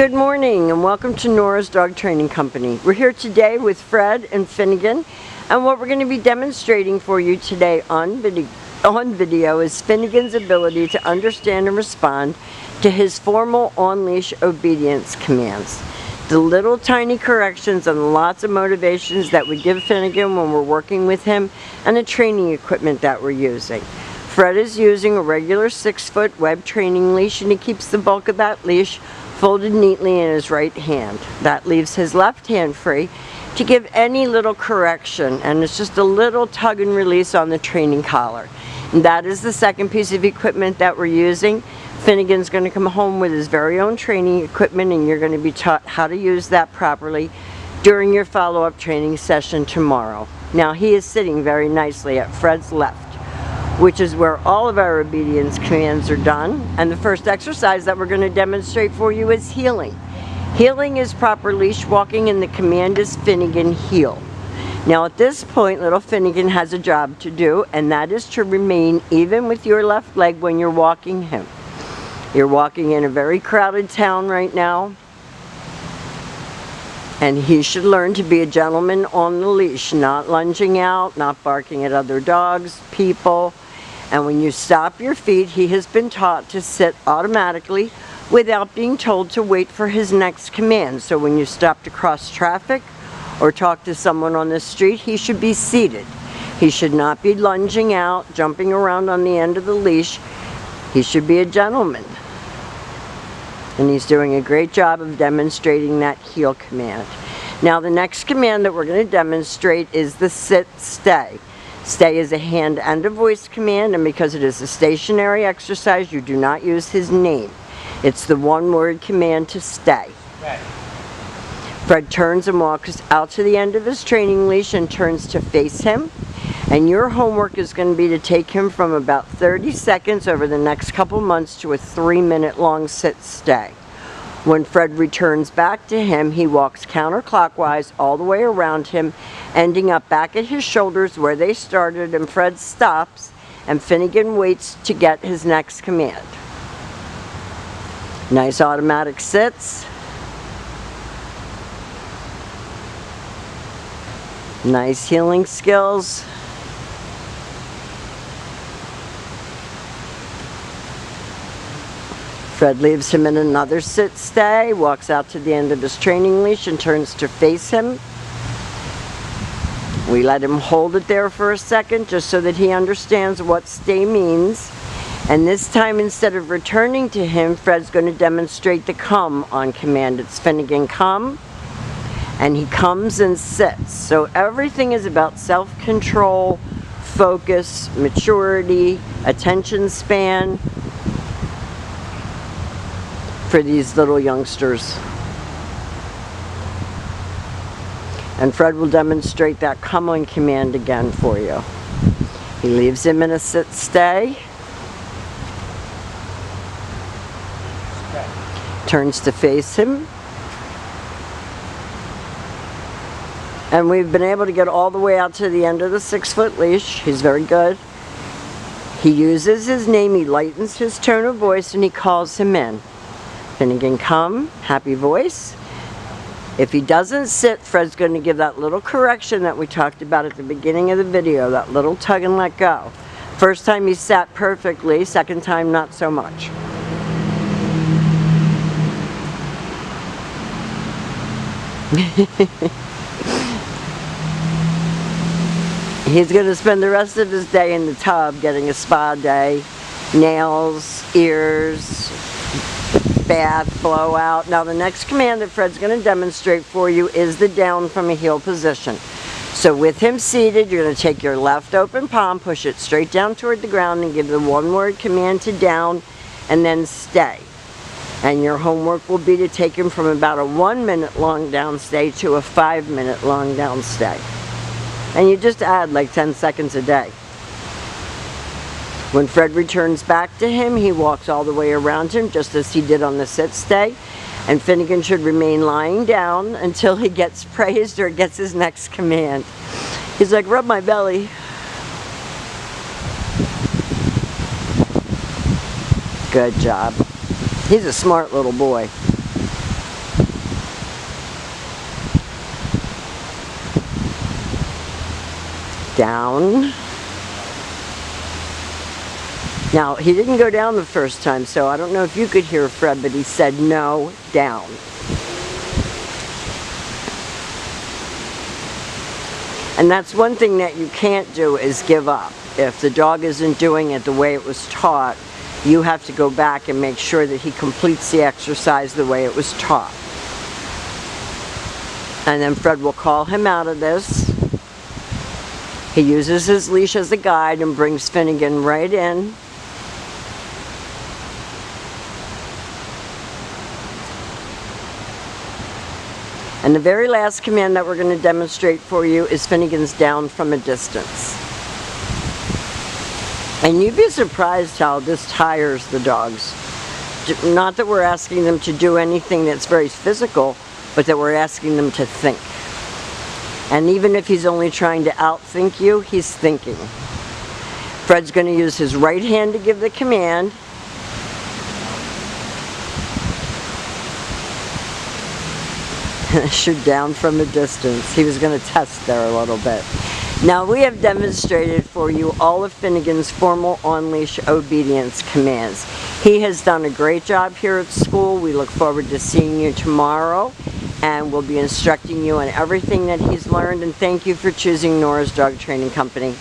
Good morning and welcome to Nora's Dog Training Company. We're here today with Fred and Finnigan, and what we're going to be demonstrating for you today on video is Finnigan's ability to understand and respond to his formal on-leash obedience commands. The little tiny corrections and lots of motivations that we give Finnigan when we're working with him, and the training equipment that we're using. Fred is using a regular 6-foot web training leash, and he keeps the bulk of that leash folded neatly in his right hand. That leaves his left hand free to give any little correction, and it's just a little tug and release on the training collar. And that is the second piece of equipment that we're using. Finnigan's going to come home with his very own training equipment, and you're going to be taught how to use that properly during your follow-up training session tomorrow. Now he is sitting very nicely at Fred's left, which is where all of our obedience commands are done. And the first exercise that we're going to demonstrate for you is heeling. Heeling is proper leash walking, and the command is Finnigan heel. Now at this point, little Finnigan has a job to do, and that is to remain even with your left leg when you're walking him. You're walking in a very crowded town right now, and he should learn to be a gentleman on the leash, not lunging out, not barking at other dogs, people. And when you stop your feet, he has been taught to sit automatically without being told to wait for his next command. So when you stop to cross traffic or talk to someone on the street, he should be seated. He should not be lunging out, jumping around on the end of the leash. He should be a gentleman. And he's doing a great job of demonstrating that heel command. Now the next command that we're going to demonstrate is the sit stay. Stay is a hand and a voice command, and because it is a stationary exercise, you do not use his name. It's the one-word command to stay. Right. Fred turns and walks out to the end of his training leash and turns to face him. And your homework is going to be to take him from about 30 seconds over the next couple months to a 3-minute long sit-stay. When Fred returns back to him, he walks counterclockwise all the way around him, ending up back at his shoulders where they started, and Fred stops, and Finnigan waits to get his next command. Nice automatic sits. Nice heeling skills. Fred leaves him in another sit-stay, walks out to the end of his training leash and turns to face him. We let him hold it there for a second just so that he understands what stay means. And this time, instead of returning to him, Fred's going to demonstrate the come on command. It's Finnigan come, and he comes and sits. So everything is about self-control, focus, maturity, attention span for these little youngsters. And Fred will demonstrate that come on command again for you. He leaves him in a sit-stay. Turns to face him. And we've been able to get all the way out to the end of the 6-foot leash. He's very good. He uses his name, he lightens his tone of voice, and he calls him in. Finnigan come, happy voice. If he doesn't sit, Fred's going to give that little correction that we talked about at the beginning of the video, that little tug and let go. First time he sat perfectly, second time not so much. He's going to spend the rest of his day in the tub getting a spa day, nails, ears, bath, blowout. Now the next command that Fred's going to demonstrate for you is the down from a heel position. So with him seated, you're going to take your left open palm, push it straight down toward the ground, and give the one-word command to down, and then stay. And your homework will be to take him from about a 1-minute long down stay to a 5-minute long down stay. And you just add like 10 seconds a day. When Fred returns back to him, he walks all the way around him, just as he did on the sit-stay. And Finnigan should remain lying down until he gets praised or gets his next command. He's like, rub my belly. Good job. He's a smart little boy. Down. Now, he didn't go down the first time, so I don't know if you could hear Fred, but he said no, down. And that's one thing that you can't do, is give up. If the dog isn't doing it the way it was taught, you have to go back and make sure that he completes the exercise the way it was taught. And then Fred will call him out of this. He uses his leash as a guide and brings Finnigan right in. And the very last command that we're going to demonstrate for you is Finnigan's down from a distance. And you'd be surprised how this tires the dogs. Not that we're asking them to do anything that's very physical, but that we're asking them to think. And even if he's only trying to outthink you, he's thinking. Fred's going to use his right hand to give the command. Shoot down from a distance. He was going to test there a little bit. Now we have demonstrated for you all of Finnigan's formal on-leash obedience commands. He has done a great job here at school. We look forward to seeing you tomorrow, and we'll be instructing you on everything that he's learned. And thank you for choosing Nora's Dog Training Company.